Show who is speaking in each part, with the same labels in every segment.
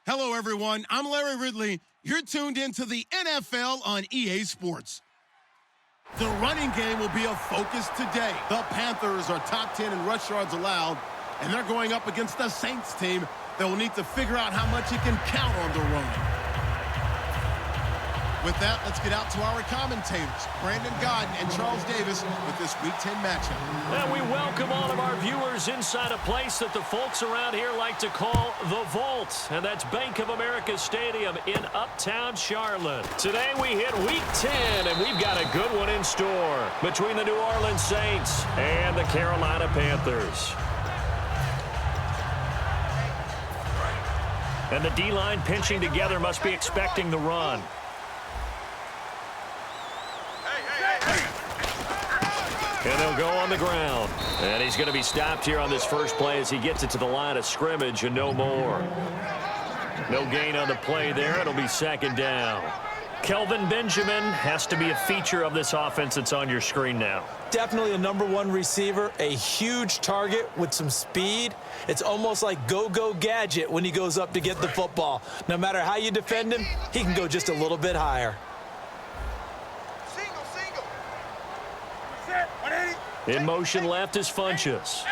Speaker 1: Hello, everyone. I'm Larry Ridley. You're tuned into the NFL on EA Sports. The running game will be a focus today. The Panthers are top 10 in rush yards allowed, and they're going up against the Saints team that will need to figure out how much it can count on the run. With that, let's get out to our commentators, Brandon Godden and Charles Davis, with this Week 10 matchup.
Speaker 2: And we welcome all of our viewers inside a place that the folks around here like to call the Vault, and that's Bank of America Stadium in Uptown Charlotte. Today we hit Week 10, and we've got a good one in store between the New Orleans Saints and the Carolina Panthers. And the D-line pinching together must be expecting the run. And they'll go on the ground. And he's going to be stopped here on this first play as he gets it to the line of scrimmage and no more. No gain on the play there. It'll be second down. Kelvin Benjamin has to be a feature of this offense that's on your screen now.
Speaker 3: Definitely a #1 receiver, a huge target with some speed. It's almost like go-go gadget when he goes up to get the football. No matter how you defend him, he can go just a little bit higher.
Speaker 2: In motion left is Funchess.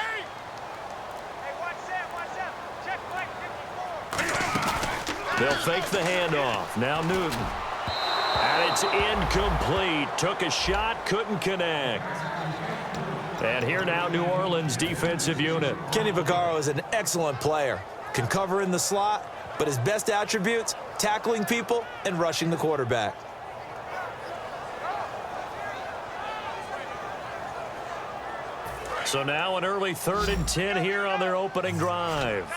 Speaker 2: They'll fake the handoff. Now Newton. And it's incomplete. Took a shot, couldn't connect. And here now, New Orleans defensive unit.
Speaker 3: Kenny Vaccaro is an excellent player. Can cover in the slot, but his best attributes, tackling people and rushing the quarterback.
Speaker 2: So now an early 3rd and 10 here on their opening drive.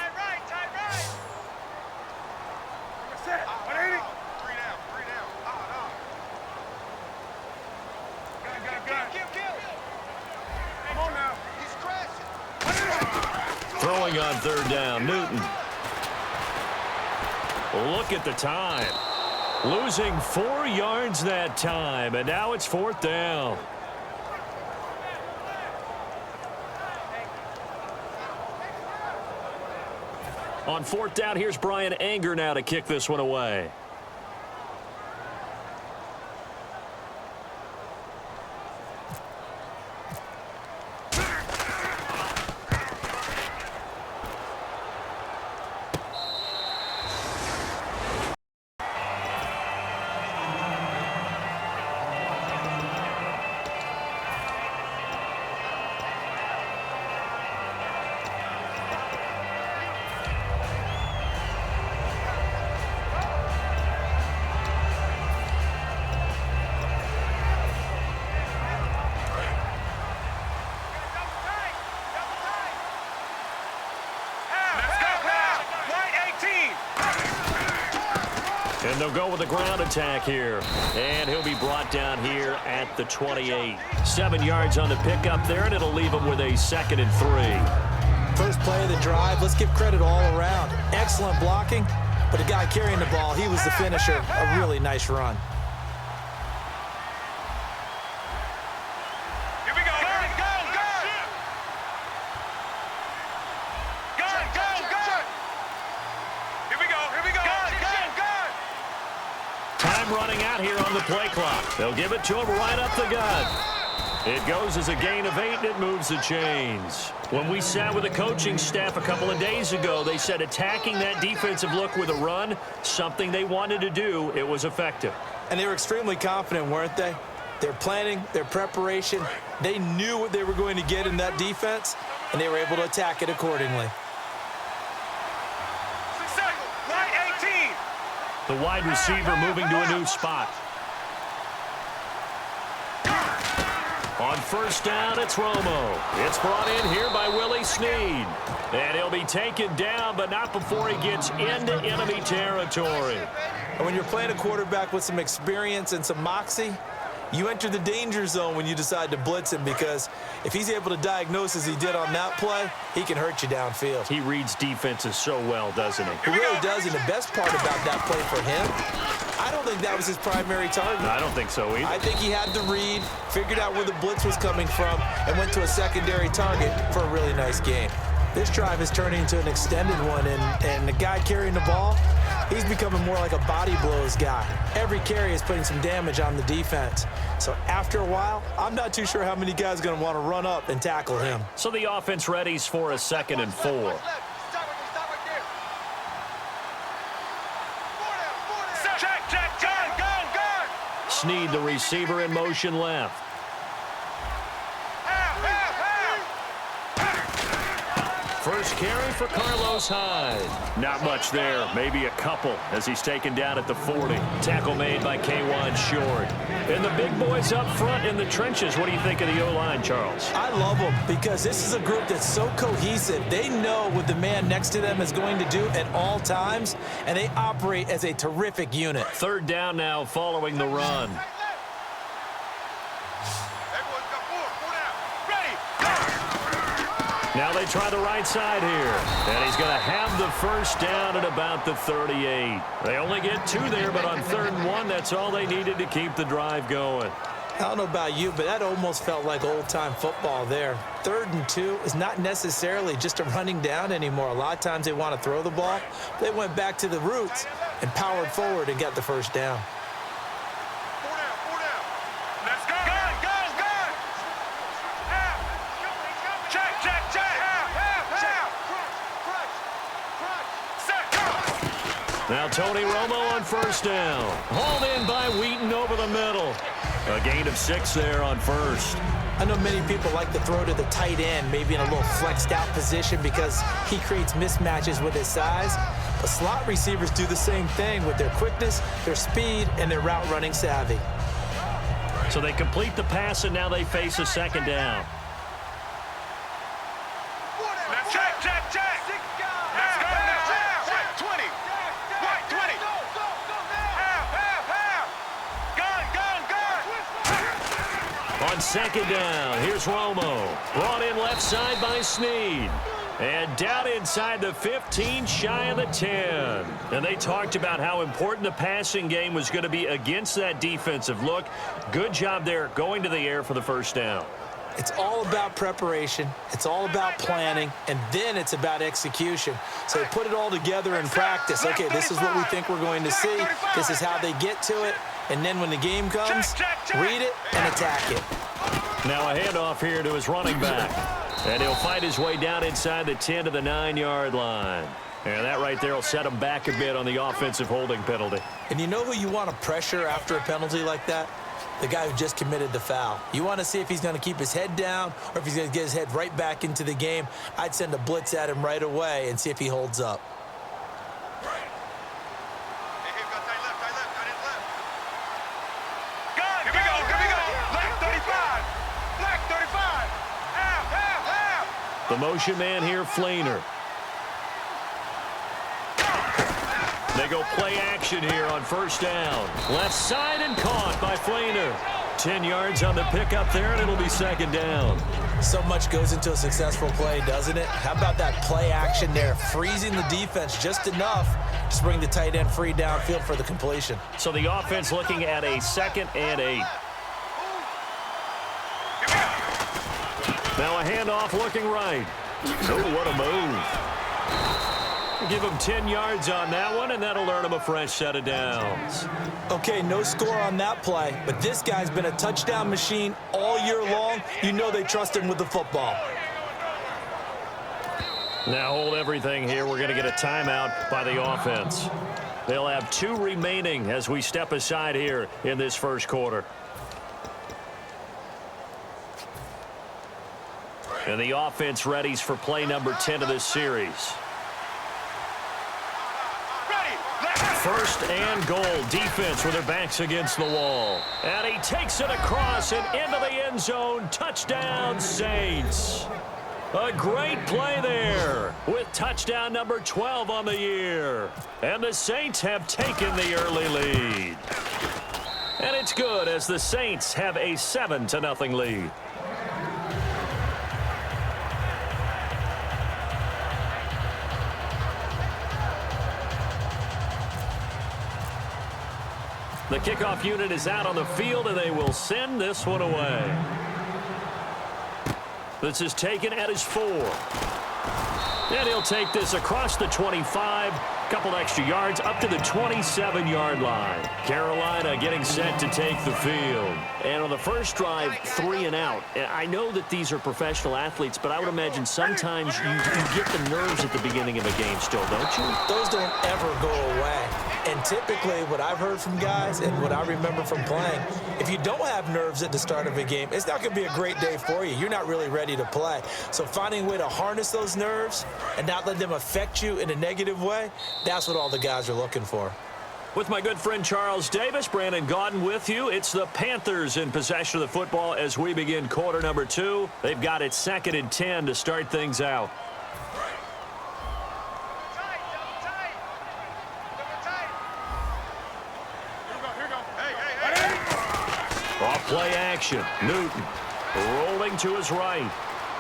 Speaker 2: Throwing on 3rd down, Newton. Look at the time. Losing 4 yards that time, and now it's 4th down. On 4th down, here's Brian Anger now to kick this one away. And they'll go with the ground attack here. And he'll be brought down here at the 28. 7 yards on the pickup there, and it'll leave him with a 2nd and 3.
Speaker 3: First play of the drive, let's give credit all around. Excellent blocking, but the guy carrying the ball, he was the finisher. A really nice run.
Speaker 2: Running out here on the play clock. They'll give it to him right up the gut. It goes as a gain of 8, and it moves the chains. When we sat with the coaching staff a couple of days ago, they said attacking that defensive look with a run, something they wanted to do, it was effective.
Speaker 3: And they were extremely confident, weren't they? Their planning, their preparation, they knew what they were going to get in that defense, and they were able to attack it accordingly.
Speaker 2: The wide receiver moving to a new spot. On 1st down, it's Romo. It's brought in here by Willie Snead. And he'll be taken down, but not before he gets into enemy territory.
Speaker 3: And when you're playing a quarterback with some experience and some moxie, you enter the danger zone when you decide to blitz him, because if he's able to diagnose as he did on that play, he can hurt you downfield.
Speaker 2: He reads defenses so well, doesn't he?
Speaker 3: He really does, and the best part about that play for him, I don't think that was his primary target.
Speaker 2: I don't think so either.
Speaker 3: I think he had the read, figured out where the blitz was coming from, and went to a secondary target for a really nice game. This drive is turning into an extended one, and the guy carrying the ball, he's becoming more like a body blows guy. Every carry is putting some damage on the defense. So after a while, I'm not too sure how many guys are going to want to run up and tackle him.
Speaker 2: So the offense readies for a 2nd and 4. Snead, the receiver, in motion left. First carry for Carlos Hyde. Not much there, maybe a couple as he's taken down at the 40. Tackle made by K'Wan Short. And the big boys up front in the trenches. What do you think of the O-line, Charles?
Speaker 3: I love them because this is a group that's so cohesive. They know what the man next to them is going to do at all times, and they operate as a terrific unit.
Speaker 2: 3rd down now following the run. Now they try the right side here. And he's going to have the first down at about the 38. They only get 2 there, but on 3rd and 1, that's all they needed to keep the drive going.
Speaker 3: I don't know about you, but that almost felt like old-time football there. 3rd and 2 is not necessarily just a running down anymore. A lot of times they want to throw the ball. They went back to the roots and powered forward and got the first down.
Speaker 2: Now Tony Romo on 1st down. Hauled in by Wheaton over the middle. A gain of 6 there on 1st.
Speaker 3: I know many people like to throw to the tight end, maybe in a little flexed out position because he creates mismatches with his size. But slot receivers do the same thing with their quickness, their speed, and their route running savvy.
Speaker 2: So they complete the pass, and now they face a 2nd down. On 2nd down, here's Romo. Brought in left side by Snead. And down inside the 15, shy of the 10. And they talked about how important the passing game was going to be against that defensive look. Good job there going to the air for the first down.
Speaker 3: It's all about preparation. It's all about planning. And then it's about execution. So they put it all together in practice. Okay, this is what we think we're going to see. This is how they get to it. And then when the game comes, read it and attack it.
Speaker 2: Now a handoff here to his running back. And he'll fight his way down inside the 10 to the 9-yard line. And that right there will set him back a bit on the offensive holding penalty.
Speaker 3: And you know who you want to pressure after a penalty like that? The guy who just committed the foul. You want to see if he's going to keep his head down or if he's going to get his head right back into the game. I'd send a blitz at him right away and see if he holds up.
Speaker 2: The motion man here, Flainer. They go play action here on 1st down. Left side and caught by Flainer. 10 yards on the pickup there, and it'll be 2nd down.
Speaker 3: So much goes into a successful play, doesn't it? How about that play action there? Freezing the defense just enough to bring the tight end free downfield for the completion.
Speaker 2: So the offense looking at a 2nd and 8. Now a handoff looking right. Oh, what a move. Give him 10 yards on that one, and that'll earn him a fresh set of downs.
Speaker 3: Okay, no score on that play, but this guy's been a touchdown machine all year long. You know they trust him with the football.
Speaker 2: Now hold everything here. We're going to get a timeout by the offense. They'll have 2 remaining as we step aside here in this first quarter. And the offense readies for play number 10 of this series. First and goal. Defense with their backs against the wall. And he takes it across and into the end zone. Touchdown, Saints. A great play there with touchdown number 12 on the year. And the Saints have taken the early lead. And it's good as the Saints have a 7-0 lead. The kickoff unit is out on the field, and they will send this one away. This is taken at his 4. And he'll take this across the 25, a couple extra yards, up to the 27-yard line. Carolina getting set to take the field. And on the first drive, 3 and out. I know that these are professional athletes, but I would imagine sometimes you get the nerves at the beginning of a game still, don't you?
Speaker 3: Those don't ever go away. And typically what I've heard from guys and what I remember from playing, if you don't have nerves at the start of a game, it's not going to be a great day for you. You're not really ready to play. So finding a way to harness those nerves and not let them affect you in a negative way, that's what all the guys are looking for.
Speaker 2: With my good friend Charles Davis, Brandon Gaudin with you. It's the Panthers in possession of the football as we begin quarter number 2. They've got it 2nd and 10 to start things out. Off play action. Newton rolling to his right.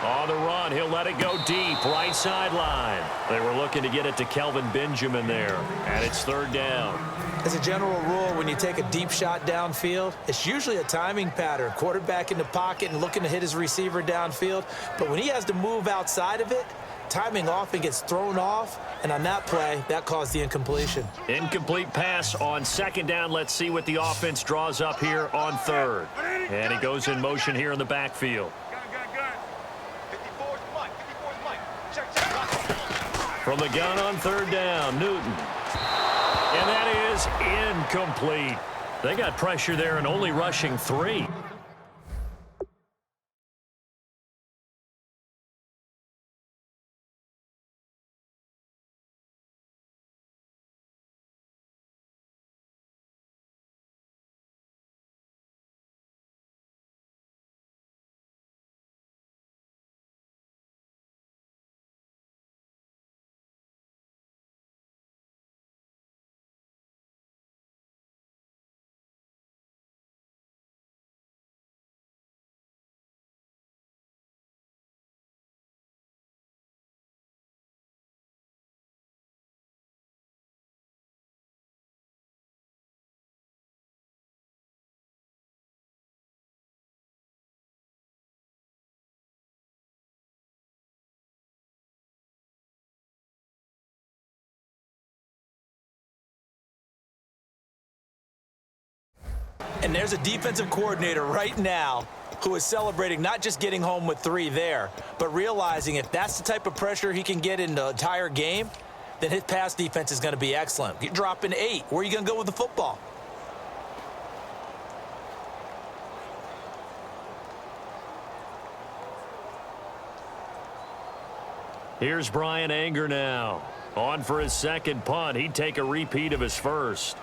Speaker 2: On the run, he'll let it go deep, right sideline. They were looking to get it to Kelvin Benjamin there, and it's 3rd down.
Speaker 3: As a general rule, when you take a deep shot downfield, it's usually a timing pattern. Quarterback in the pocket and looking to hit his receiver downfield. But when he has to move outside of it, timing often gets thrown off, and on that play, that caused the incompletion.
Speaker 2: Incomplete pass on 2nd down. Let's see what the offense draws up here on 3rd. And he goes in motion here in the backfield. From the gun on 3rd down, Newton. And that is incomplete. They got pressure there and only rushing 3.
Speaker 3: And there's a defensive coordinator right now who is celebrating not just getting home with 3 there, but realizing if that's the type of pressure he can get in the entire game, then his pass defense is going to be excellent. You're dropping 8. Where are you going to go with the football?
Speaker 2: Here's Brian Anger now. On for his 2nd punt. He'd take a repeat of his 1st.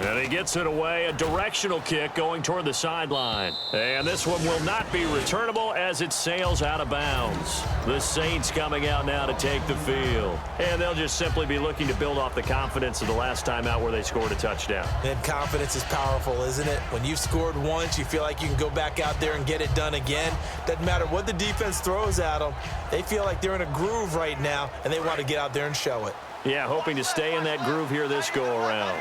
Speaker 2: And he gets it away, a directional kick going toward the sideline. And this one will not be returnable as it sails out of bounds. The Saints coming out now to take the field. And they'll just simply be looking to build off the confidence of the last time out where they scored a touchdown.
Speaker 3: And confidence is powerful, isn't it? When you've scored once, you feel like you can go back out there and get it done again. Doesn't matter what the defense throws at them. They feel like they're in a groove right now, and they want to get out there and show it.
Speaker 2: Yeah, hoping to stay in that groove here this go-around.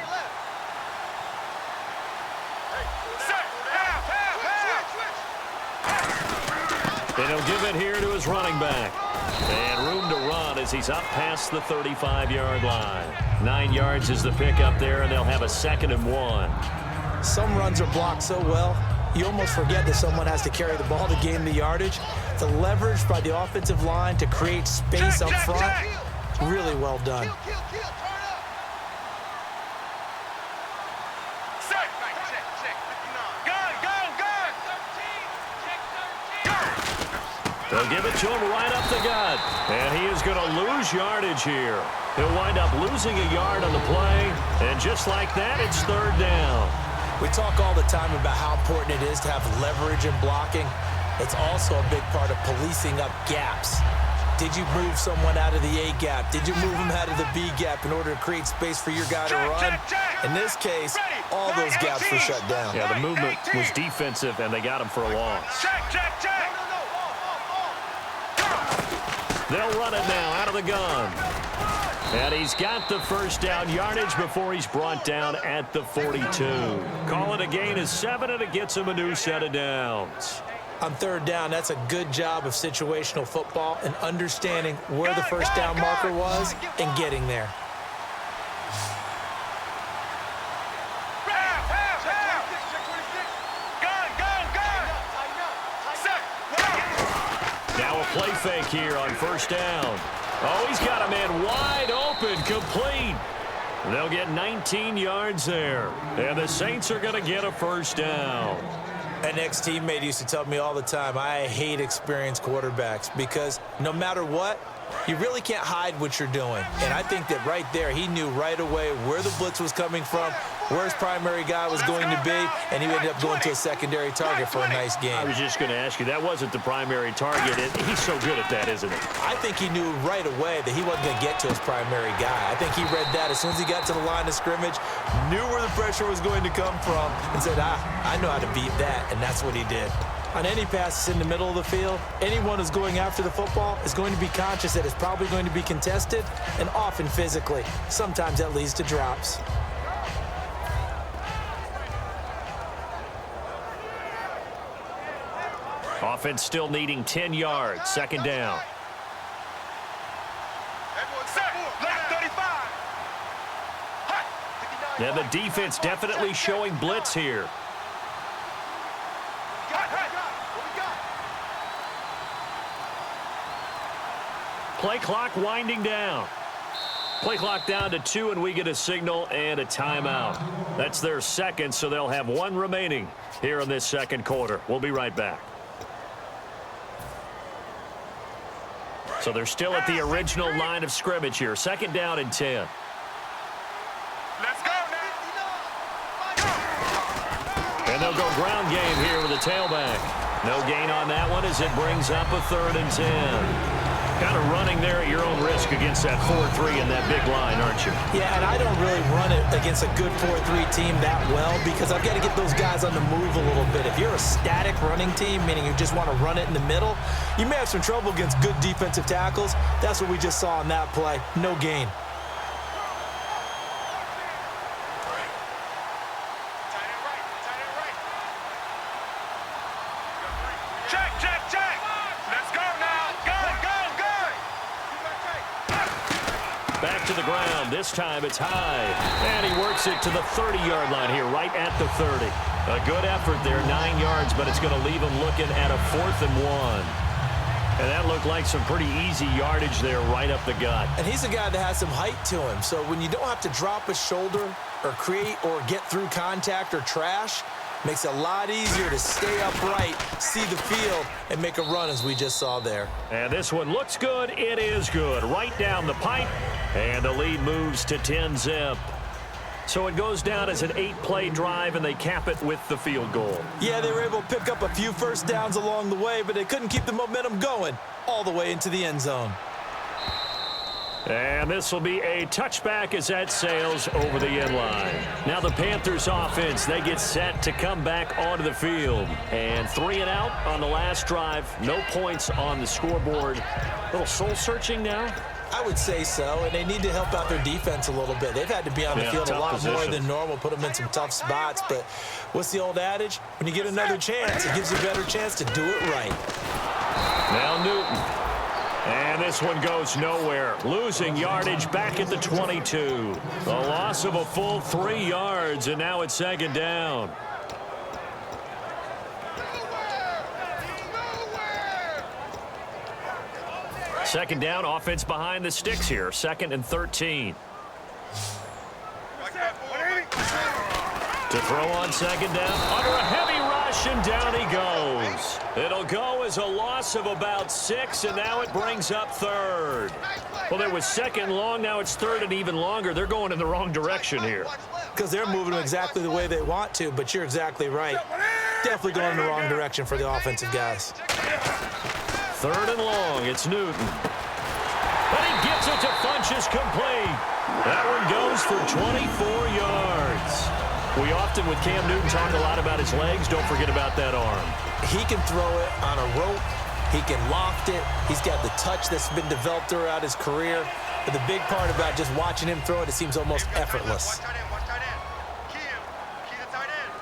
Speaker 2: And he'll give it here to his running back. And room to run as he's up past the 35-yard line. 9 yards is the pickup there, and they'll have a 2nd and 1.
Speaker 3: Some runs are blocked so well, you almost forget that someone has to carry the ball to gain the yardage. The leverage by the offensive line to create space up front, really well done.
Speaker 2: They'll give it to him right up the gut. And he is going to lose yardage here. He'll wind up losing a yard on the play. And just like that, it's 3rd down.
Speaker 3: We talk all the time about how important it is to have leverage in blocking. It's also a big part of policing up gaps. Did you move someone out of the A gap? Did you move them out of the B gap in order to create space for your guy to run? In this case, all those gaps were shut down.
Speaker 2: Yeah, the movement was defensive, and they got him for a loss. They'll run it now out of the gun. And he's got the first down yardage before he's brought down at the 42. Call it a gain of 7, and it gets him a new set of downs.
Speaker 3: On third down, that's a good job of situational football and understanding where the first down marker was and getting there.
Speaker 2: Now a play fake here on first down. Oh, he's got a man wide open, complete. They'll get 19 yards there. And the Saints are going to get a first down.
Speaker 3: An ex-teammate used to tell me all the time, I hate experienced quarterbacks because no matter what, you really can't hide what you're doing. And I think that right there, he knew right away where the blitz was coming from, where his primary guy was going to be, and he ended up going to a secondary target for a nice game.
Speaker 2: I was just going to ask you, that wasn't the primary target. He's so good at that, isn't he?
Speaker 3: I think he knew right away that he wasn't going to get to his primary guy. I think he read that as soon as he got to the line of scrimmage, knew where the pressure was going to come from, and said, I know how to beat that, and that's what he did. On any passes in the middle of the field, anyone who's going after the football is going to be conscious that it's probably going to be contested and often physically. Sometimes that leads to drops.
Speaker 2: Offense still needing 10 yards. Second down. Yeah, the defense definitely showing blitz here. Play clock winding down. Play clock down to 2, and we get a signal and a timeout. That's their second, so they'll have 1 remaining here in this second quarter. We'll be right back. So they're still at the original line of scrimmage here. Second down and 10.
Speaker 4: Let's go now.
Speaker 2: And they'll go ground game here with a tailback. No gain on that one as it brings up a 3rd and 10. Kind of running there at your own risk against that 4-3 and that big line, aren't you?
Speaker 3: Yeah, and I don't really run it against a good 4-3 team that well because I've got to get those guys on the move a little bit. If you're a static running team, meaning you just want to run it in the middle, you may have some trouble against good defensive tackles. That's what we just saw on that play. No gain.
Speaker 2: Back to the ground. This time it's high. And he works it to the 30-yard line here, right at the 30. A good effort there, 9 yards, but it's going to leave him looking at a 4th and 1. And that looked like some pretty easy yardage there right up the gut.
Speaker 3: And he's a guy that has some height to him. So when you don't have to drop a shoulder or create or get through contact or trash, makes it a lot easier to stay upright, see the field, and make a run as we just saw there.
Speaker 2: And this one looks good. It is good. Right down the pipe. And the lead moves to 10-zip. So it goes down as an 8-play drive, and they cap it with the field goal.
Speaker 3: Yeah, they were able to pick up a few first downs along the way, but they couldn't keep the momentum going all the way into the end zone.
Speaker 2: And this will be a touchback as that sails over the end line. Now the Panthers offense, they get set to come back onto the field. And 3 and out on the last drive. No points on the scoreboard. A little soul-searching now?
Speaker 3: I would say so, and they need to help out their defense a little bit. They've had to be on the field a lot more than normal, put them in some tough spots. But what's the old adage? When you get another chance, it gives you a better chance to do it right.
Speaker 2: Now Newton. And this one goes nowhere. Losing yardage back at the 22. A loss of a full 3 yards, and now it's second down. Second down, offense behind the sticks here. 2nd and 13. To throw on second down, under a heavy rush, and down he goes. It'll go as a loss of about 6, and now it brings up 3rd. Well, there was 2nd long, now it's 3rd and even longer. They're going in the wrong direction here.
Speaker 3: Because they're moving exactly the way they want to, but you're exactly right. Definitely going in the wrong direction for the offensive guys.
Speaker 2: 3rd and long, it's Newton. And he gets it to Funchess complete. That one goes for 24 yards. We often, with Cam Newton, talk a lot about his legs. Don't forget about that arm.
Speaker 3: He can throw it on a rope. He can loft it. He's got the touch that's been developed throughout his career. But the big part about just watching him throw it seems almost effortless.
Speaker 4: Watch tight end, watch tight end. Key him. Key the tight end.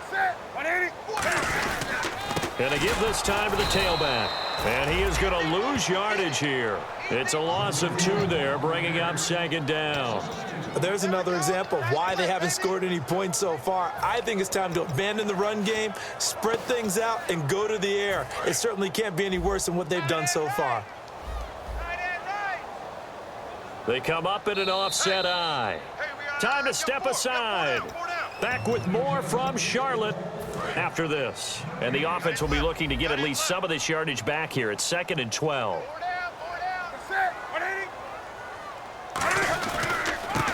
Speaker 4: Set. 180.
Speaker 2: Going to give this time to the tailback. And he is going to lose yardage here. It's a loss of 2 there, bringing up second down.
Speaker 3: There's another example of why they haven't scored any points so far. I think it's time to abandon the run game, spread things out, and go to the air. It certainly can't be any worse than what they've done so far.
Speaker 2: They come up in an offset eye. Time to step aside. Back with more from Charlotte after this. And the offense will be looking to get at least some of this yardage back here. It's 2nd and 12.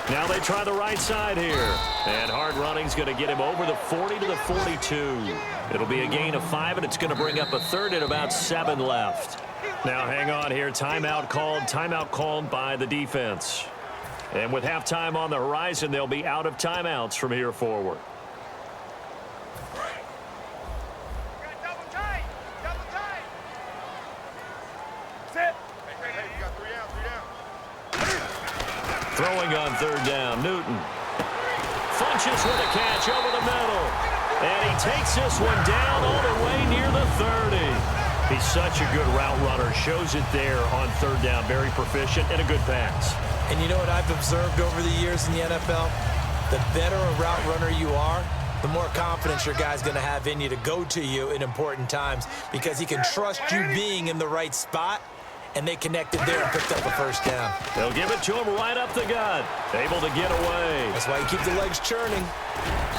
Speaker 2: Now they try the right side here. And hard running's going to get him over the 40 to the 42. It'll be a gain of 5, and it's going to bring up a 3rd and about 7 left. Now hang on here. Timeout called by the defense. And with halftime on the horizon, they'll be out of timeouts from here forward. Throwing on 3rd down, Newton. Funches with a catch over the middle. And he takes this one down all the way near the 30. He's such a good route runner. Shows it there on 3rd down. Very proficient and a good pass.
Speaker 3: And you know what I've observed over the years in the NFL? The better a route runner you are, the more confidence your guy's going to have in you to go to you in important times because he can trust you being in the right spot. And they connected there and picked up a 1st down.
Speaker 2: They'll give it to him right up the gut. Able to get away.
Speaker 3: That's why you keep the legs churning.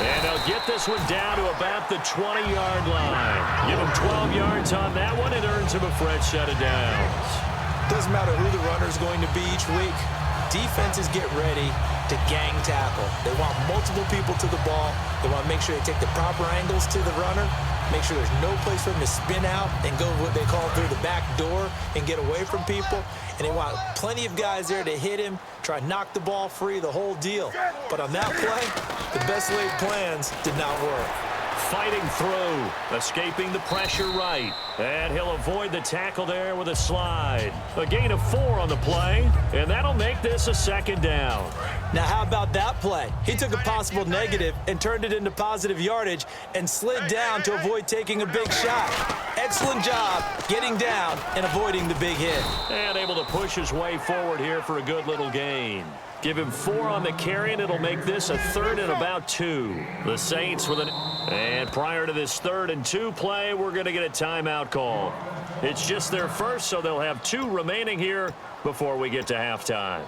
Speaker 2: And they'll get this one down to about the 20-yard line. Give him 12 yards on that one. It earns him a fresh set of downs.
Speaker 3: Doesn't matter who the runner's going to be each week. Defenses get ready to gang tackle. They want multiple people to the ball. They want to make sure they take the proper angles to the runner. Make sure there's no place for him to spin out and go what they call through the back door and get away from people. And they want plenty of guys there to hit him, try to knock the ball free, the whole deal. But on that play, the best laid plans did not work.
Speaker 2: Fighting through, escaping the pressure right. And he'll avoid the tackle there with a slide. A gain of 4 on the play, and that'll make this a 2nd down.
Speaker 3: Now, how about that play? He took a possible negative and turned it into positive yardage and slid down to avoid taking a big shot. Excellent job getting down and avoiding the big hit.
Speaker 2: And able to push his way forward here for a good little gain. Give him 4 on the carry, and it'll make this a 3rd and about 2. The Saints with an... And prior to this 3rd and 2 play, we're going to get a timeout call. It's just their first, so they'll have 2 remaining here before we get to halftime.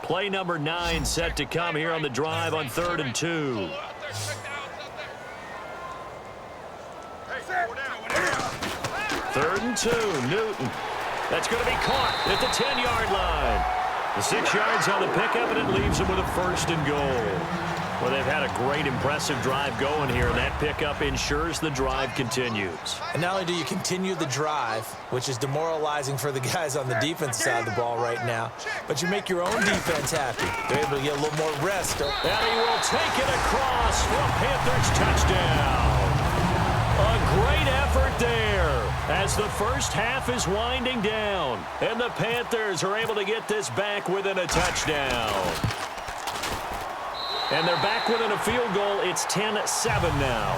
Speaker 2: Play number 9 set to come here on the drive on 3rd and 2. Third and 2, Newton. That's going to be caught at the 10-yard line. The 6 yards on the pickup, and it leaves them with a 1st and goal. Well, they've had a great, impressive drive going here, and that pickup ensures the drive continues.
Speaker 3: And not only do you continue the drive, which is demoralizing for the guys on the defense side of the ball right now, but you make your own defense happy. They're able to get a little more rest.
Speaker 2: And he will take it across for a Panthers touchdown. A great effort there as the first half is winding down. And the Panthers are able to get this back within a touchdown. And they're back within a field goal. It's 10-7 now.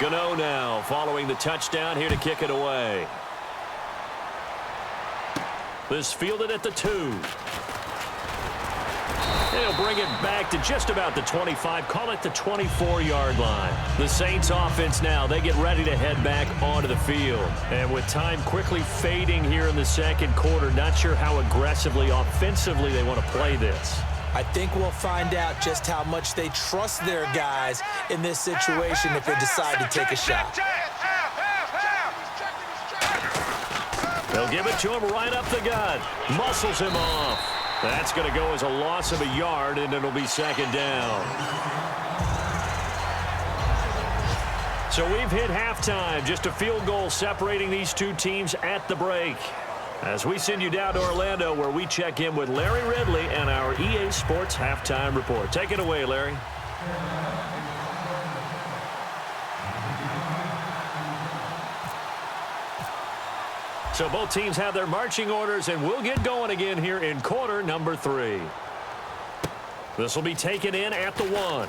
Speaker 2: Gano now following the touchdown here to kick it away. This fielded at the 2. They'll bring it back to just about the 25, call it the 24-yard line. The Saints offense now, they get ready to head back onto the field. And with time quickly fading here in the 2nd quarter, not sure how aggressively, offensively they want to play this.
Speaker 3: I think we'll find out just how much they trust their guys in this situation if they decide to take a shot.
Speaker 2: They'll give it to him right up the gut. Muscles him off. That's going to go as a loss of a yard, and it'll be 2nd down. So we've hit halftime. Just a field goal separating these 2 teams at the break. As we send you down to Orlando, where we check in with Larry Ridley and our EA Sports Halftime Report. Take it away, Larry. So both teams have their marching orders, and we'll get going again here in quarter number 3. This will be taken in at the 1.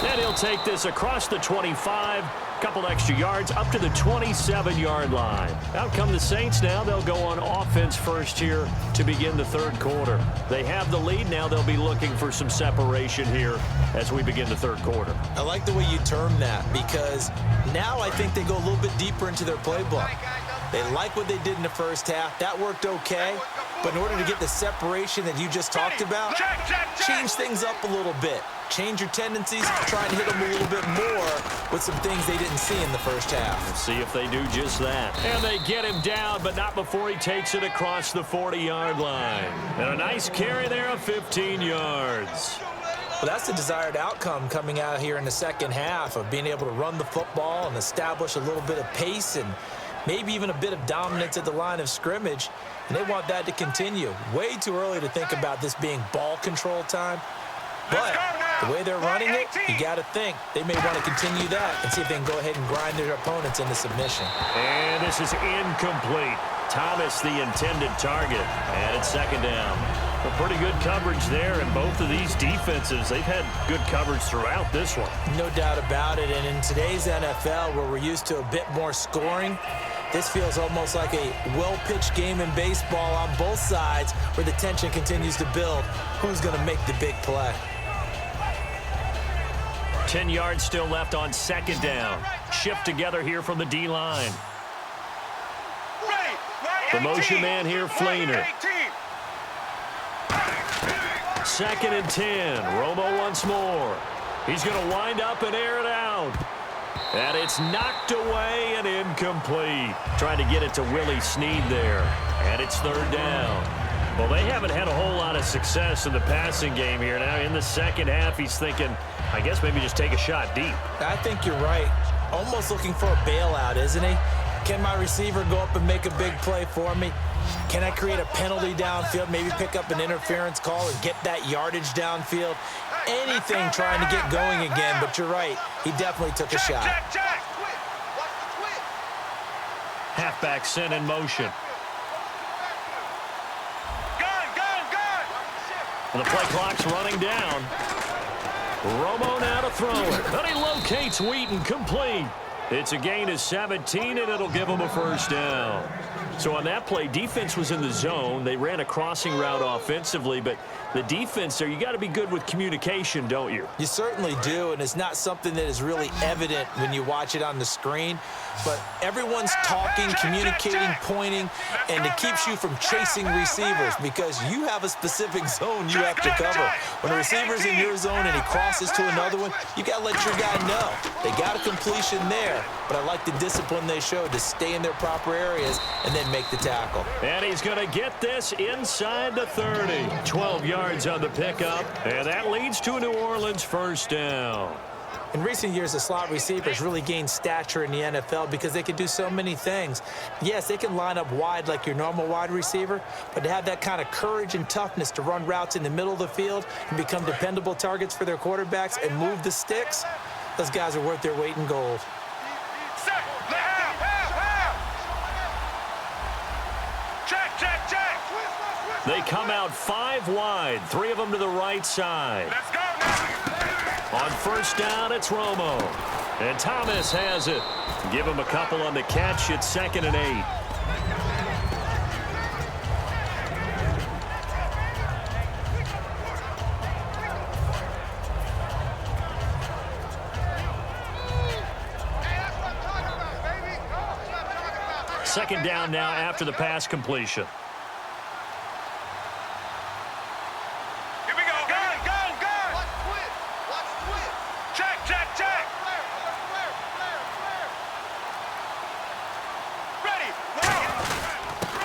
Speaker 2: And he'll take this across the 25, couple extra yards up to the 27-yard line. Out come the Saints now. They'll go on offense first here to begin the third quarter. They have the lead. Now they'll be looking for some separation here as we begin the third quarter.
Speaker 3: I like the way you term that, because now I think they go a little bit deeper into their playbook. They like what they did in the first half. That worked okay. But in order to get the separation that you just talked about, change things up a little bit. Change your tendencies, try and hit them a little bit more with some things they didn't see in the first half.
Speaker 2: Let's see if they do just that. And they get him down, but not before he takes it across the 40-yard line. And a nice carry there of 15 yards.
Speaker 3: Well, that's the desired outcome coming out here in the second half, of being able to run the football and establish a little bit of pace and maybe even a bit of dominance at the line of scrimmage. And they want that to continue. Way too early to think about this being ball control time. But the way they're running it, you got to think they may want to continue that and see if they can go ahead and grind their opponents into submission.
Speaker 2: And this is incomplete. Thomas, the intended target. And it's second down. A pretty good coverage there, and both of these defenses, they've had good coverage throughout this one.
Speaker 3: No doubt about it. And in today's NFL, where we're used to a bit more scoring, this feels almost like a well-pitched game in baseball on both sides, where the tension continues to build. Who's going to make the big play?
Speaker 2: 10 yards still left on second down. Shift together here from the D-line. The motion man here, Fleener. Second and 10. Romo once more. He's going to wind up and air it out. And it's knocked away and incomplete. Trying to get it to Willie Snead there. And it's third down. Well, they haven't had a whole lot of success in the passing game here. Now in the second half, he's thinking, I guess maybe just take a shot deep.
Speaker 3: I think you're right. Almost looking for a bailout, isn't he? Can my receiver go up and make a big play for me? Can I create a penalty downfield, maybe pick up an interference call and get that yardage downfield? Anything trying to get going again, but you're right. He definitely took a shot.
Speaker 2: Halfback sent in motion. And the play clock's running down. Romo now to throw it. And he locates Wheaton, complete. It's a gain of 17, and it'll give him a first down. So on that play, defense was in the zone. They ran a crossing route offensively, but the defense there, you got to be good with communication, don't you?
Speaker 3: You certainly do, and it's not something that is really evident when you watch it on the screen. But everyone's talking, communicating, pointing, and it keeps you from chasing receivers because you have a specific zone you have to cover. When a receiver's in your zone and he crosses to another one, you got to let your guy know. They got a completion there, but I like the discipline they showed to stay in their proper areas and then make the tackle.
Speaker 2: And he's going to get this inside the 30. 12 yards on the pickup, and that leads to a New Orleans first down.
Speaker 3: In recent years, the slot receivers really gained stature in the NFL because they can do so many things. Yes, they can line up wide like your normal wide receiver, but to have that kind of courage and toughness to run routes in the middle of the field and become dependable targets for their quarterbacks and move the sticks, those guys are worth their weight in gold.
Speaker 2: They come out 5 wide, 3 of them to the right side. On first down, it's Romo. And Thomas has it. Give him a couple on the catch. It's 2nd and 8. Second down now after the pass completion.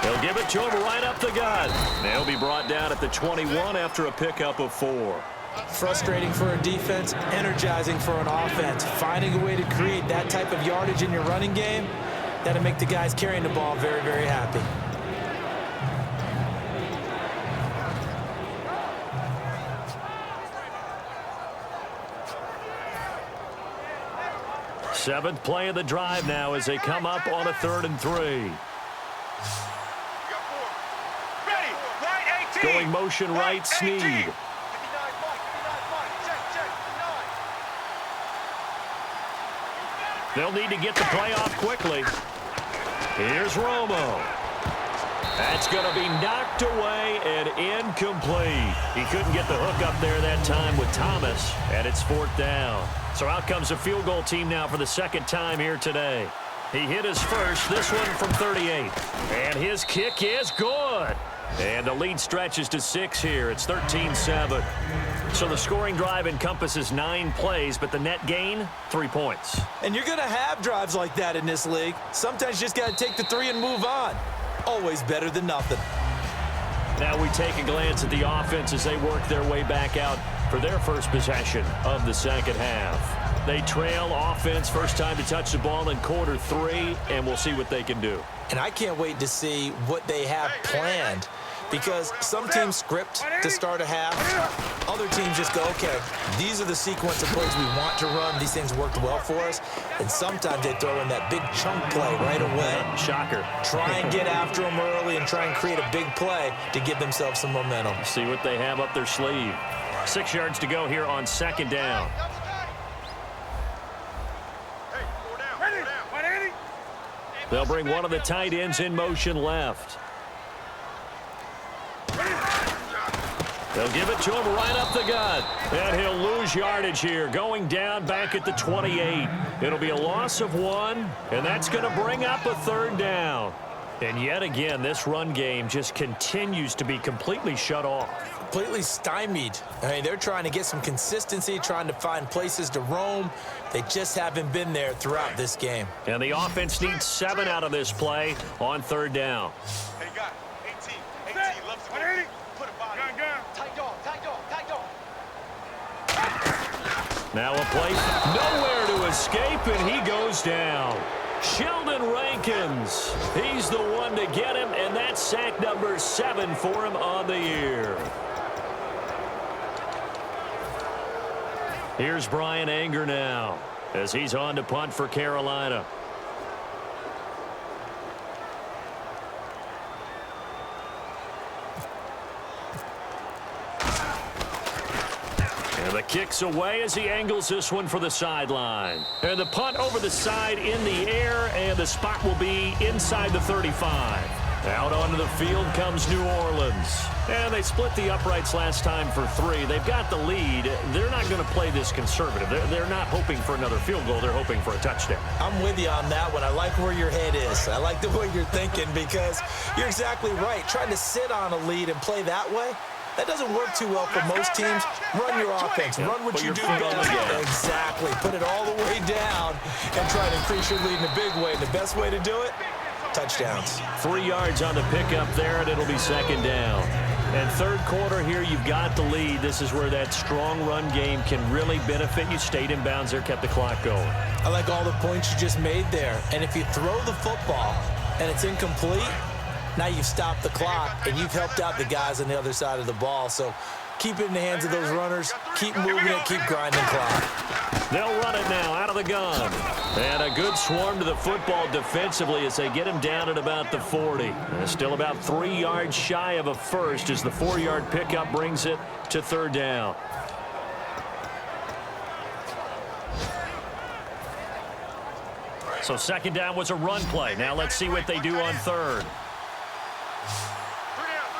Speaker 2: They'll give it to him right up the gut. They'll be brought down at the 21 after a pickup of 4.
Speaker 3: Frustrating for a defense, energizing for an offense. Finding a way to create that type of yardage in your running game, that'll make the guys carrying the ball very, very happy.
Speaker 2: Seventh play of the drive now as they come up on a 3rd and 3.
Speaker 4: We got 4. Ready. Right 18.
Speaker 2: Going motion right, Snead.
Speaker 4: 59, Mike. 59, Mike. Check. 9.
Speaker 2: They'll need to get the play off quickly. Here's Romo. That's going to be knocked away and incomplete. He couldn't get the hook up there that time with Thomas, and it's 4th down. So out comes a field goal team now for the 2nd time here today. He hit his first, this one from 38. And his kick is good. And the lead stretches to 6 here. It's 13-7. So the scoring drive encompasses 9 plays, but the net gain, 3 points.
Speaker 3: And you're going to have drives like that in this league. Sometimes you just got to take the 3 and move on. Always better than nothing.
Speaker 2: Now we take a glance at the offense as they work their way back out for their first possession of the second half. They trail offense, first time to touch the ball in quarter 3, and we'll see what they can do.
Speaker 3: And I can't wait to see what they have planned, because some teams script to start a half. Other teams just go, okay, these are the sequence of plays we want to run. These things worked well for us. And sometimes they throw in that big chunk play right away.
Speaker 2: Shocker.
Speaker 3: Try and get after them early and try and create a big play to give themselves some momentum.
Speaker 2: See what they have up their sleeve. 6 yards to go here on 2nd down.
Speaker 4: Hey, 4 down. Ready. 180.
Speaker 2: They'll bring one of the tight ends in motion left. They'll give it to him right up the gut. And he'll lose yardage here, going down back at the 28. It'll be a loss of 1, and that's going to bring up a 3rd down. And yet again, this run game just continues to be completely shut off.
Speaker 3: Completely stymied. I mean, they're trying to get some consistency, trying to find places to roam. They just haven't been there throughout this game.
Speaker 2: And the offense needs 7 out of this play on 3rd down.
Speaker 4: Hey, guy. 18 loves to go. Put a body. Gun. Tight dog.
Speaker 2: Now a play, nowhere to escape, and he goes down. Sheldon Rankins, he's the one to get him, and that's sack number 7 for him on the year. Here's Brian Anger now as he's on to punt for Carolina. And the kick's away as he angles this one for the sideline. And the punt over the side in the air, and the spot will be inside the 35. Out onto the field comes New Orleans. And they split the uprights last time for 3. They've got the lead. They're not going to play this conservative. They're not hoping for another field goal. They're hoping for a touchdown.
Speaker 3: I'm with you on that one. I like where your head is. I like the way you're thinking, because you're exactly right. Trying to sit on a lead and play that way, that doesn't work too well for most teams. Run your offense. Run what you do best. Exactly. Put it all the way down and try to increase your lead in a big way. The best way to do it, touchdowns.
Speaker 2: 3 yards on the pickup there, and it'll be 2nd down. And 3rd quarter here, you've got the lead. This is where that strong run game can really benefit you. Stayed in bounds there, kept the clock going.
Speaker 3: I like all the points you just made there. And if you throw the football and it's incomplete, now you've stopped the clock and you've helped out the guys on the other side of the ball. So keep it in the hands of those runners. Keep moving it. Keep grinding clock.
Speaker 2: They'll run it now out of the gun. And a good swarm to the football defensively as they get him down at about the 40. And still about 3 yards shy of a first as the 4-yard pickup brings it to 3rd down. So 2nd down was a run play. Now let's see what they do on 3rd.
Speaker 4: 3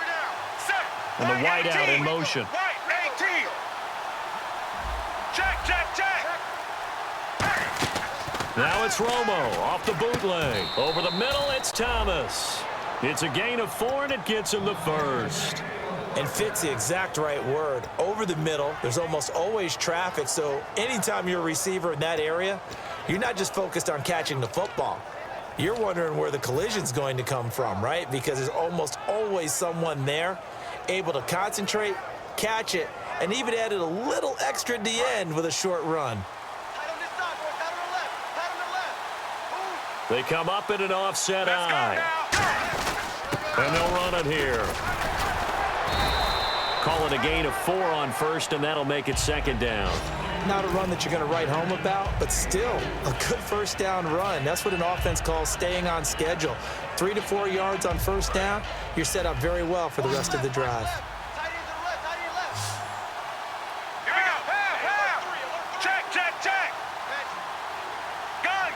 Speaker 4: down. Set.
Speaker 2: And the wide out in motion.
Speaker 4: Right 18. Check.
Speaker 2: Now it's Romo off the bootleg. Over the middle, it's Thomas. It's a gain of 4, and it gets him the first.
Speaker 3: And fit's the exact right word. Over the middle, there's almost always traffic, so anytime you're a receiver in that area, you're not just focused on catching the football. You're wondering where the collision's going to come from, right? Because there's almost always someone there able to concentrate, catch it, and even added a little extra at the end with a short run.
Speaker 2: They come up in an offset eye. And they'll run it here. Call it a gain of 4 on 1st, and that'll make it 2nd down.
Speaker 3: not a run that you're going to write home about, but still a good first down run. That's what an offense calls staying on schedule. 3 to 4 yards on first down, you're set up very well for the rest of the drive.
Speaker 4: Here we go. Check, check, check. Gun.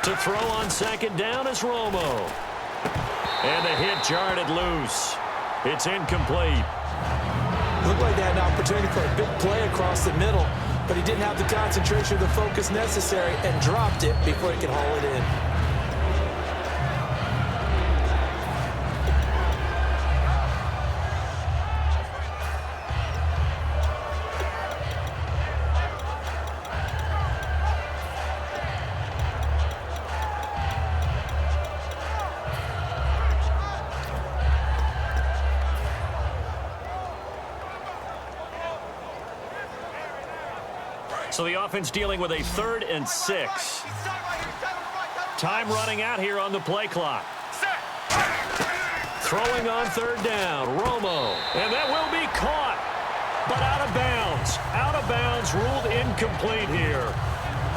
Speaker 2: To throw on second down is Romo. And the hit jarred it loose. It's incomplete.
Speaker 3: Looked like they had an opportunity for a big play across the middle, but he didn't have the concentration or the focus necessary and dropped it before he could haul it in.
Speaker 2: So the offense dealing with a 3rd and 6. Time running out here on the play clock. Throwing on 3rd down, Romo. And that will be caught, but out of bounds. Out of bounds, ruled incomplete here.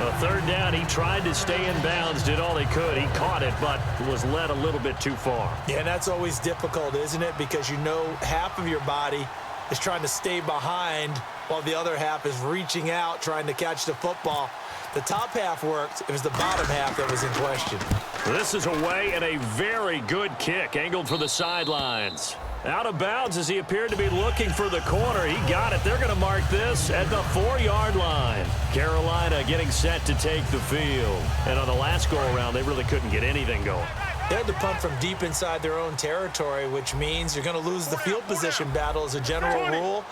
Speaker 2: A 3rd down, he tried to stay in bounds, did all he could. He caught it, but was led a little bit too far.
Speaker 3: Yeah, and that's always difficult, isn't it? Because you know half of your body is trying to stay behind while the other half is reaching out, trying to catch the football. The top half worked. It was the bottom half that was in question.
Speaker 2: This is away and a very good kick, angled for the sidelines. Out of bounds as he appeared to be looking for the corner. He got it. They're going to mark this at the 4-yard line. Carolina getting set to take the field. And on the last go-around, they really couldn't get anything going.
Speaker 3: They had to punt from deep inside their own territory, which means you're going to lose the field position battle as a general rule.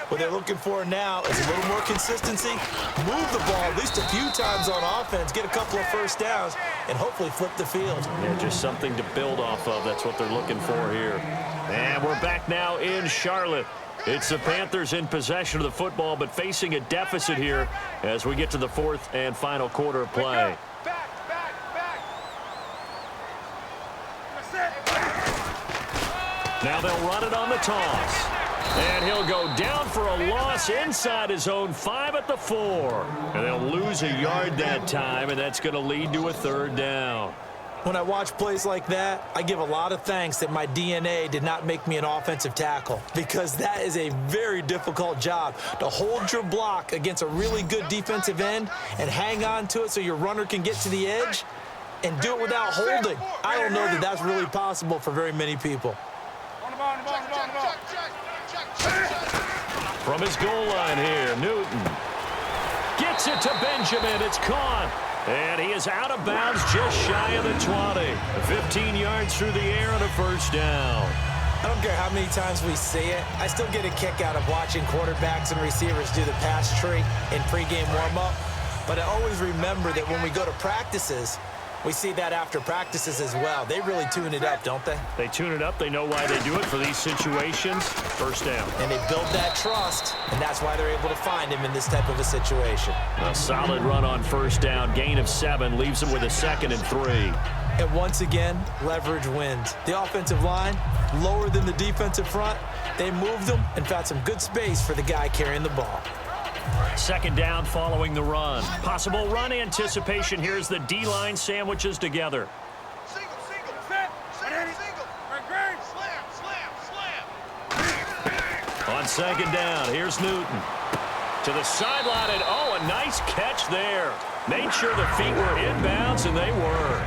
Speaker 3: What they're looking for now is a little more consistency, move the ball at least a few times on offense, get a couple of first downs, and hopefully flip the field.
Speaker 2: Yeah, just something to build off of. That's what they're looking for here. And we're back now in Charlotte. It's the Panthers in possession of the football, but facing a deficit here as we get to the 4th and final quarter of play. Now they'll run it on the toss. And he'll go down for a loss inside his own 5 at the 4. And they'll lose a yard that time, and that's going to lead to a 3rd down.
Speaker 3: When I watch plays like that, I give a lot of thanks that my DNA did not make me an offensive tackle, because that is a very difficult job, to hold your block against a really good defensive end and hang on to it so your runner can get to the edge and do it without holding. I don't know that that's really possible for very many people.
Speaker 2: From his goal line here, Newton gets it to Benjamin. It's caught. And he is out of bounds just shy of the 20. 15 yards through the air and a first down.
Speaker 3: I don't care how many times we see it. I still get a kick out of watching quarterbacks and receivers do the pass tree in pregame warm-up. But I always remember that when we go to practices, we see that after practices as well. They really tune it up, don't they?
Speaker 2: They tune it up. They know why they do it for these situations. First down.
Speaker 3: And they build that trust, and that's why they're able to find him in this type of a situation.
Speaker 2: A solid run on first down. Gain of 7 leaves them with a 2nd and 3.
Speaker 3: And once again, leverage wins. The offensive line, lower than the defensive front. They moved them and found some good space for the guy carrying the ball.
Speaker 2: 2nd down following the run. Possible run anticipation. Here's the D-line sandwiches together. On 2nd down, here's Newton. To the sideline, and oh, a nice catch there. Made sure the feet were inbounds, and they were.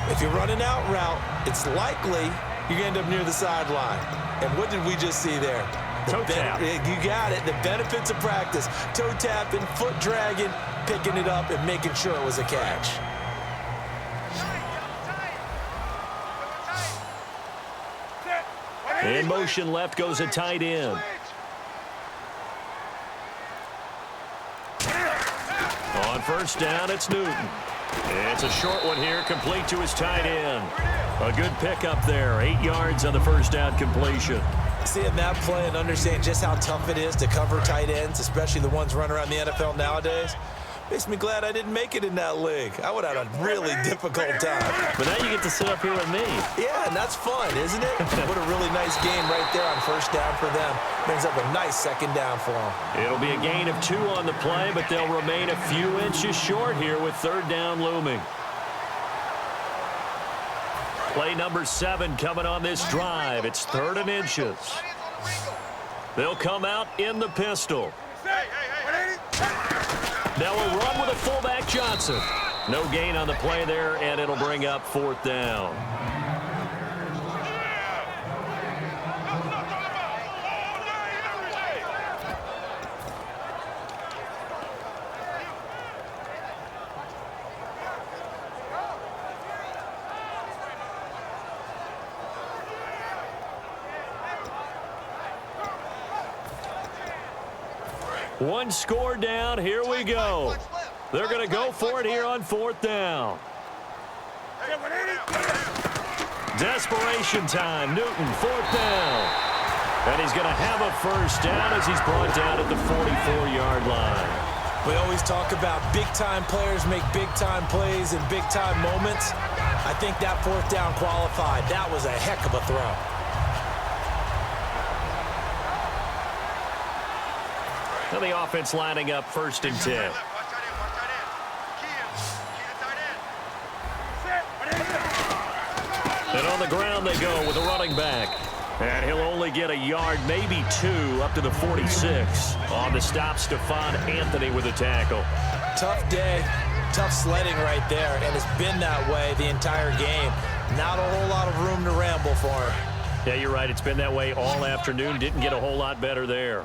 Speaker 3: If you're running out route, it's likely you're going to end up near the sideline. And what did we just see there?
Speaker 2: Toe tap.
Speaker 3: You got it. The benefits of practice. Toe tapping, foot dragging, picking it up, and making sure it was a catch.
Speaker 2: In motion left goes a tight end. On first down, it's Newton. It's a short one here, complete to his tight end. A good pickup there, 8 yards on the first down completion.
Speaker 3: Seeing that play and understand just how tough it is to cover tight ends, especially the ones running around the NFL nowadays. Makes me glad I didn't make it in that league. I would have had a really difficult time.
Speaker 2: But now you get to sit up here with me.
Speaker 3: Yeah, and that's fun, isn't it? What a really nice game right there on first down for them. Brings up a nice second down for them.
Speaker 2: It'll be a gain of 2 on the play, but they'll remain a few inches short here with third down looming. Play number 7 coming on this drive. It's 3rd and inches. They'll come out in the pistol. Now we'll run with a fullback Johnson. No gain on the play there, and it'll bring up 4th down. One score down. Here we go. They're going to go for it here on 4th down. Desperation time. Newton, 4th down. And he's going to have a first down as he's brought down at the 44-yard line.
Speaker 3: We always talk about big-time players make big-time plays in big-time moments. I think that 4th down qualified. That was a heck of a throw.
Speaker 2: Now the offense lining up 1st and 10. And on the ground they go with a running back. And he'll only get a yard, maybe 2, up to the 46. On the stop, Stephon Anthony with a tackle.
Speaker 3: Tough day, tough sledding right there, and it's been that way the entire game. Not a whole lot of room to ramble for him.
Speaker 2: Yeah, you're right. It's been that way all afternoon. Didn't get a whole lot better there.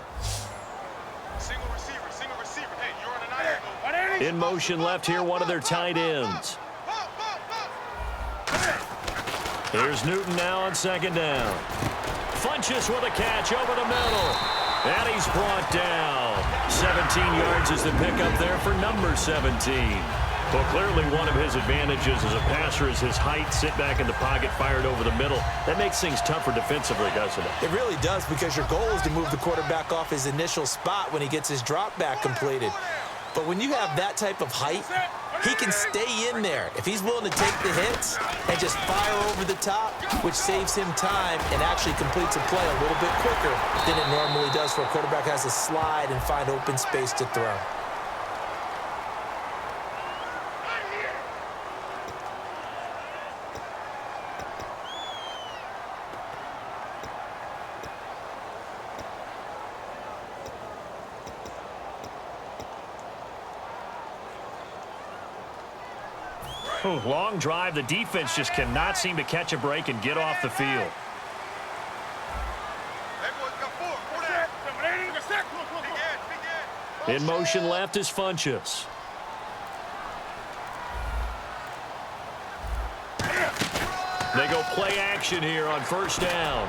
Speaker 2: In motion left here, one of their tight ends. Here's Newton now on 2nd down. Funchess with a catch over the middle. And he's brought down. 17 yards is the pickup there for number 17. Well, clearly one of his advantages as a passer is his height. Sit back in the pocket, fired over the middle. That makes things tougher defensively, doesn't it?
Speaker 3: It really does, because your goal is to move the quarterback off his initial spot when he gets his drop back completed. But when you have that type of height, he can stay in there if he's willing to take the hits and just fire over the top, which saves him time and actually completes a play a little bit quicker than it normally does for a quarterback who has to slide and find open space to throw.
Speaker 2: Long drive. The defense just cannot seem to catch a break and get off the field. In motion left is Funchess. They go play action here on 1st down.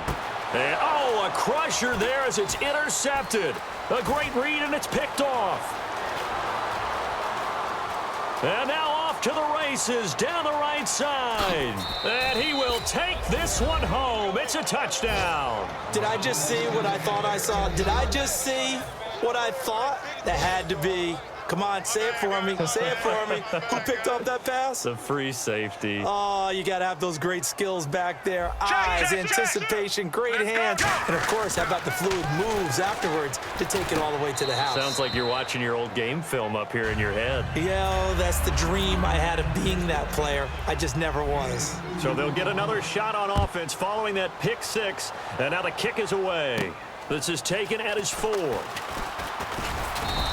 Speaker 2: And, a crusher there as it's intercepted. A great read, and it's picked off. And now off to the races down the right side. And he will take this one home. It's a touchdown.
Speaker 3: Did I just see what I thought I saw? Did I just see what I thought? That had to be. Come on, say it for me. Say it for me. Who picked up that pass?
Speaker 2: The free safety.
Speaker 3: Oh, you got to have those great skills back there. Eyes, anticipation, great hands. And, of course, how about the fluid moves afterwards to take it all the way to the house?
Speaker 2: Sounds like you're watching your old game film up here in your head.
Speaker 3: Yeah, that's the dream I had of being that player. I just never was.
Speaker 2: So they'll get another shot on offense following that pick 6. And now the kick is away. This is taken at his 4.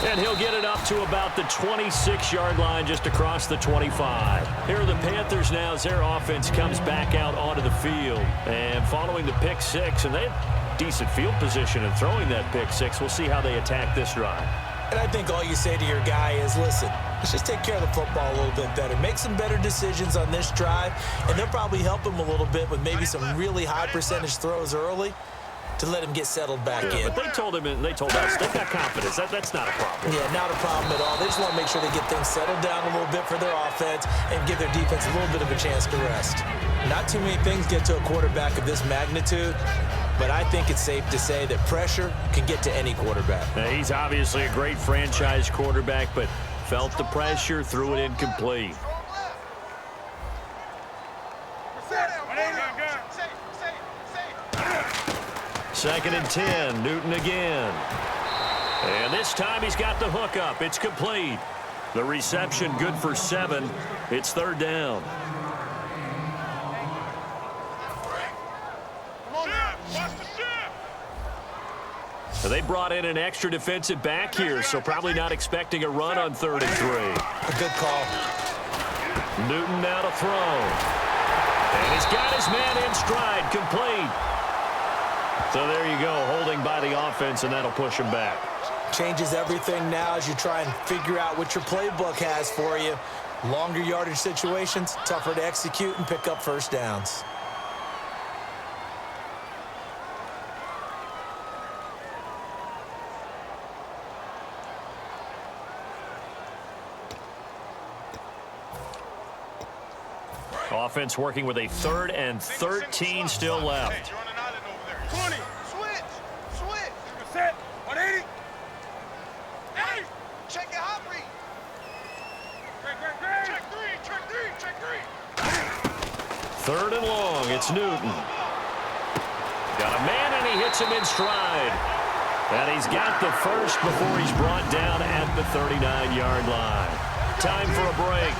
Speaker 2: And he'll get it up to about the 26-yard line, just across the 25. Here are the Panthers now as their offense comes back out onto the field. And following the pick 6, and they have decent field position in throwing that pick 6. We'll see how they attack this drive.
Speaker 3: And I think all you say to your guy is, listen, let's just take care of the football a little bit better. Make some better decisions on this drive, and they'll probably help him a little bit with maybe some really high percentage throws early to let him get settled back in.
Speaker 2: But they told him, and they told us, they've got confidence. That's not a problem.
Speaker 3: Yeah, not a problem at all. They just want to make sure they get things settled down a little bit for their offense and give their defense a little bit of a chance to rest. Not too many things get to a quarterback of this magnitude, but I think it's safe to say that pressure can get to any quarterback.
Speaker 2: Now, he's obviously a great franchise quarterback, but felt the pressure, threw it incomplete. Second and 10, Newton again. And this time he's got the hook up. It's complete. The reception good for 7. It's third down. They brought in an extra defensive back here, so probably not expecting a run on 3rd and 3.
Speaker 3: A good call.
Speaker 2: Newton now to throw. And he's got his man in stride, complete. So there you go, holding by the offense, and that'll push him back.
Speaker 3: Changes everything now as you try and figure out what your playbook has for you. Longer yardage situations, tougher to execute and pick up first downs.
Speaker 2: Offense working with a 3rd and 13 still left.
Speaker 4: Hey, you're on an island over there. 20. Switch.
Speaker 5: Set. 180.
Speaker 4: Hey, check your hot read. Check three.
Speaker 2: 3rd and long. It's Newton. Got a man, and he hits him in stride. And he's got the first before he's brought down at the 39-yard line. Time for a break.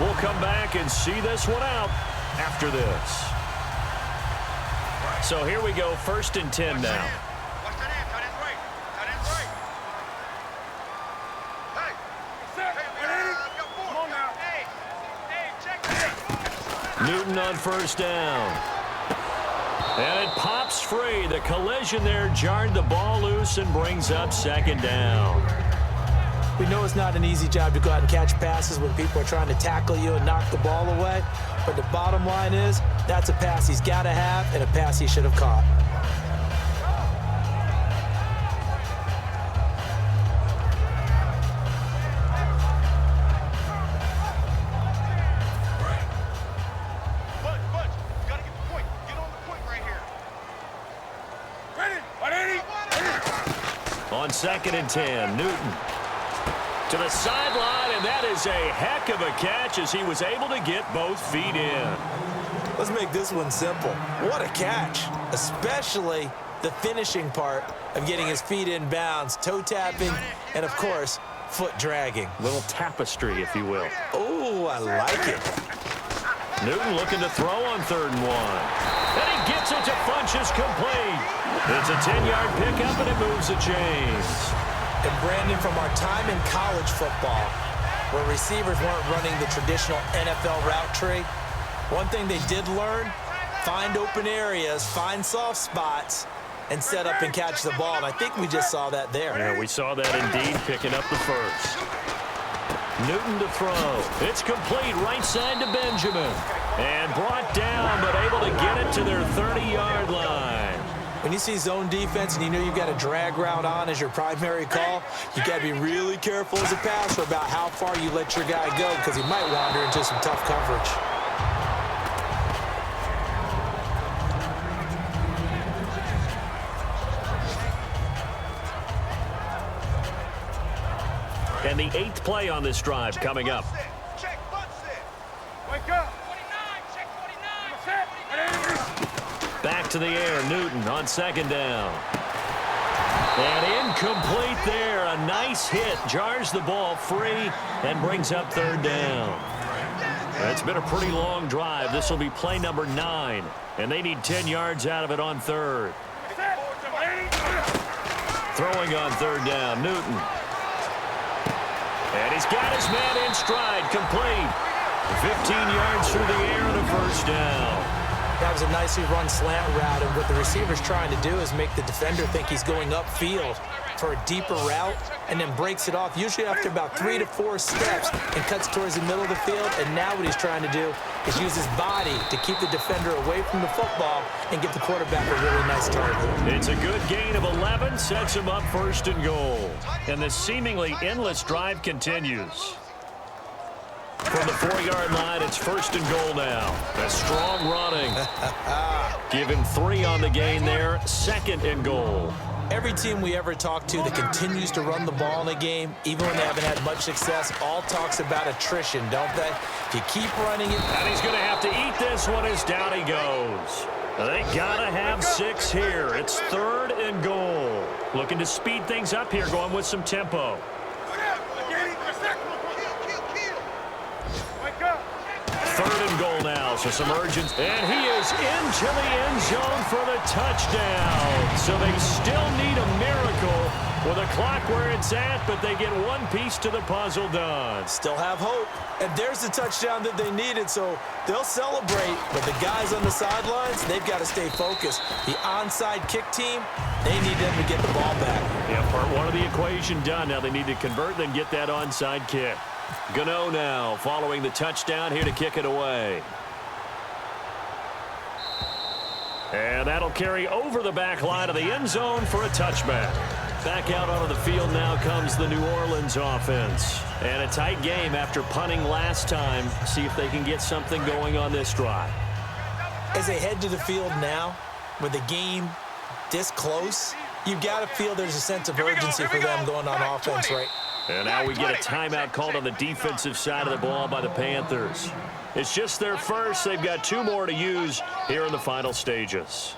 Speaker 2: We'll come back and see this one out after this. So here we go, 1st and 10 now.
Speaker 4: Watch that in. Tight end's right. Tight end's right. Hey.
Speaker 5: Set.
Speaker 4: Hey,
Speaker 5: 180.
Speaker 4: I've got 4.
Speaker 5: Come on now.
Speaker 4: Hey, check that.
Speaker 2: Newton on 1st down. And it pops free. The collision there jarred the ball loose and brings up 2nd down.
Speaker 3: We know it's not an easy job to go out and catch passes when people are trying to tackle you and knock the ball away. But the bottom line is, that's a pass he's got to have and a pass he should have caught.
Speaker 4: Budge, you gotta get the point. Get on the point right here.
Speaker 5: Ready. 180.
Speaker 2: On 2nd and 10, Newton to the sideline, and that is a heck of a catch as he was able to get both feet in.
Speaker 3: Let's make this one simple. What a catch, especially the finishing part of getting his feet in bounds, toe tapping, and of course, foot dragging.
Speaker 2: Little tapestry, if you will.
Speaker 3: Oh, I like it.
Speaker 2: Newton looking to throw on 3rd and 1. And he gets it to Funchess complete. It's a 10-yard pickup, and it moves the chains.
Speaker 3: And Brandon, from our time in college football, where receivers weren't running the traditional NFL route tree, one thing they did learn, find open areas, find soft spots, and set up and catch the ball. And I think we just saw that there.
Speaker 2: Yeah, we saw that indeed, picking up the first. Newton to throw. It's complete, right side to Benjamin. And brought down, but able to get it to their 30-yard line.
Speaker 3: When you see zone defense and you know you've got a drag route on as your primary call, you got to be really careful as a passer about how far you let your guy go because he might wander into some tough coverage.
Speaker 2: And the 8th play on this drive coming up.
Speaker 4: Check butt set.
Speaker 5: Wake up.
Speaker 4: 49. Check 49.
Speaker 5: Set. 180.
Speaker 2: Back to the air, Newton on 2nd down. And incomplete there. A nice hit. Jars the ball free and brings up 3rd down. It's been a pretty long drive. This will be play number 9. And they need 10 yards out of it on 3rd.
Speaker 5: Set. 180.
Speaker 2: Throwing on 3rd down, Newton. And he's got his man in stride, complete. 15 yards through the air and a first down.
Speaker 3: That was a nicely run slant route, and what the receiver's trying to do is make the defender think he's going upfield for a deeper route and then breaks it off, usually after about 3 to 4 steps, and cuts towards the middle of the field. And now what he's trying to do is use his body to keep the defender away from the football and get the quarterback a really nice target.
Speaker 2: It's a good gain of 11, sets him up 1st and goal. And the seemingly endless drive continues. From the 4-yard line, it's 1st and goal now. A strong running. Give him 3 on the gain there, 2nd and goal.
Speaker 3: Every team we ever talk to that continues to run the ball in a game, even when they haven't had much success, all talks about attrition, don't they? If you keep running it.
Speaker 2: And he's going to have to eat this one as down he goes. They got to have 6 here. It's 3rd and goal. Looking to speed things up here, going with some tempo.
Speaker 5: Wake up.
Speaker 2: 3rd and goal now, so some urgency. And he is into the end zone for the touchdown. So they still need a miracle with a clock where it's at, but they get one piece to the puzzle done.
Speaker 3: Still have hope. And there's the touchdown that they needed, so they'll celebrate. But the guys on the sidelines, they've got to stay focused. The onside kick team, they need them to get the ball back.
Speaker 2: Yeah, part 1 of the equation done. Now they need to convert, then get that onside kick. Gano now following the touchdown here to kick it away. And that'll carry over the back line of the end zone for a touchback. Back out onto the field now comes the New Orleans offense. And a tight game after punting last time. See if they can get something going on this drive.
Speaker 3: As they head to the field now, with the game this close, you've got to feel there's a sense of urgency for them going on offense, right?
Speaker 2: And now we get a timeout called on the defensive side of the ball by the Panthers. It's just their first. They've got 2 more to use here in the final stages.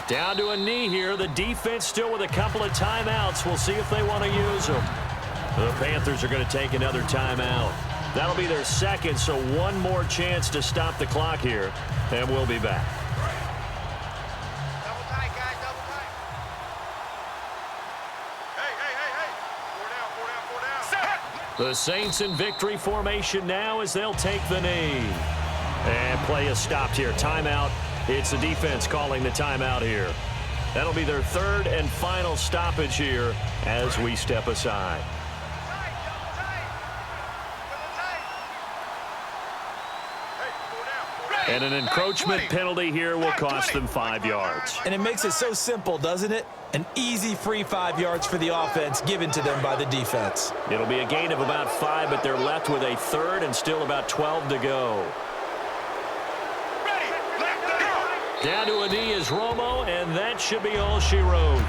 Speaker 2: Down to a knee here. The defense still with a couple of timeouts. We'll see if they want to use them. The Panthers are going to take another timeout. That'll be their 2nd, so 1 more chance to stop the clock here, and we'll be back.
Speaker 4: Double tight, guys, double tight. Hey. 4 down.
Speaker 2: The Saints in victory formation now as they'll take the knee. And play is stopped here. Timeout. It's the defense calling the timeout here. That'll be their 3rd and final stoppage here as we step aside. And an encroachment penalty here will cost them 5 yards.
Speaker 3: And it makes it so simple, doesn't it? An easy free 5 yards for the offense given to them by the defense.
Speaker 2: It'll be a gain of about 5, but they're left with a 3rd and still about 12 to go. Down to a knee is Romo, and that should be all she wrote.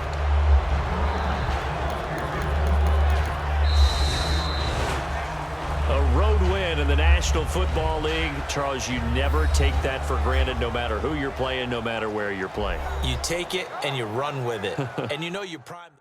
Speaker 2: A road win in the National Football League. Charles, you never take that for granted no matter who you're playing, no matter where you're playing.
Speaker 3: You take it and you run with it. And you know you prime.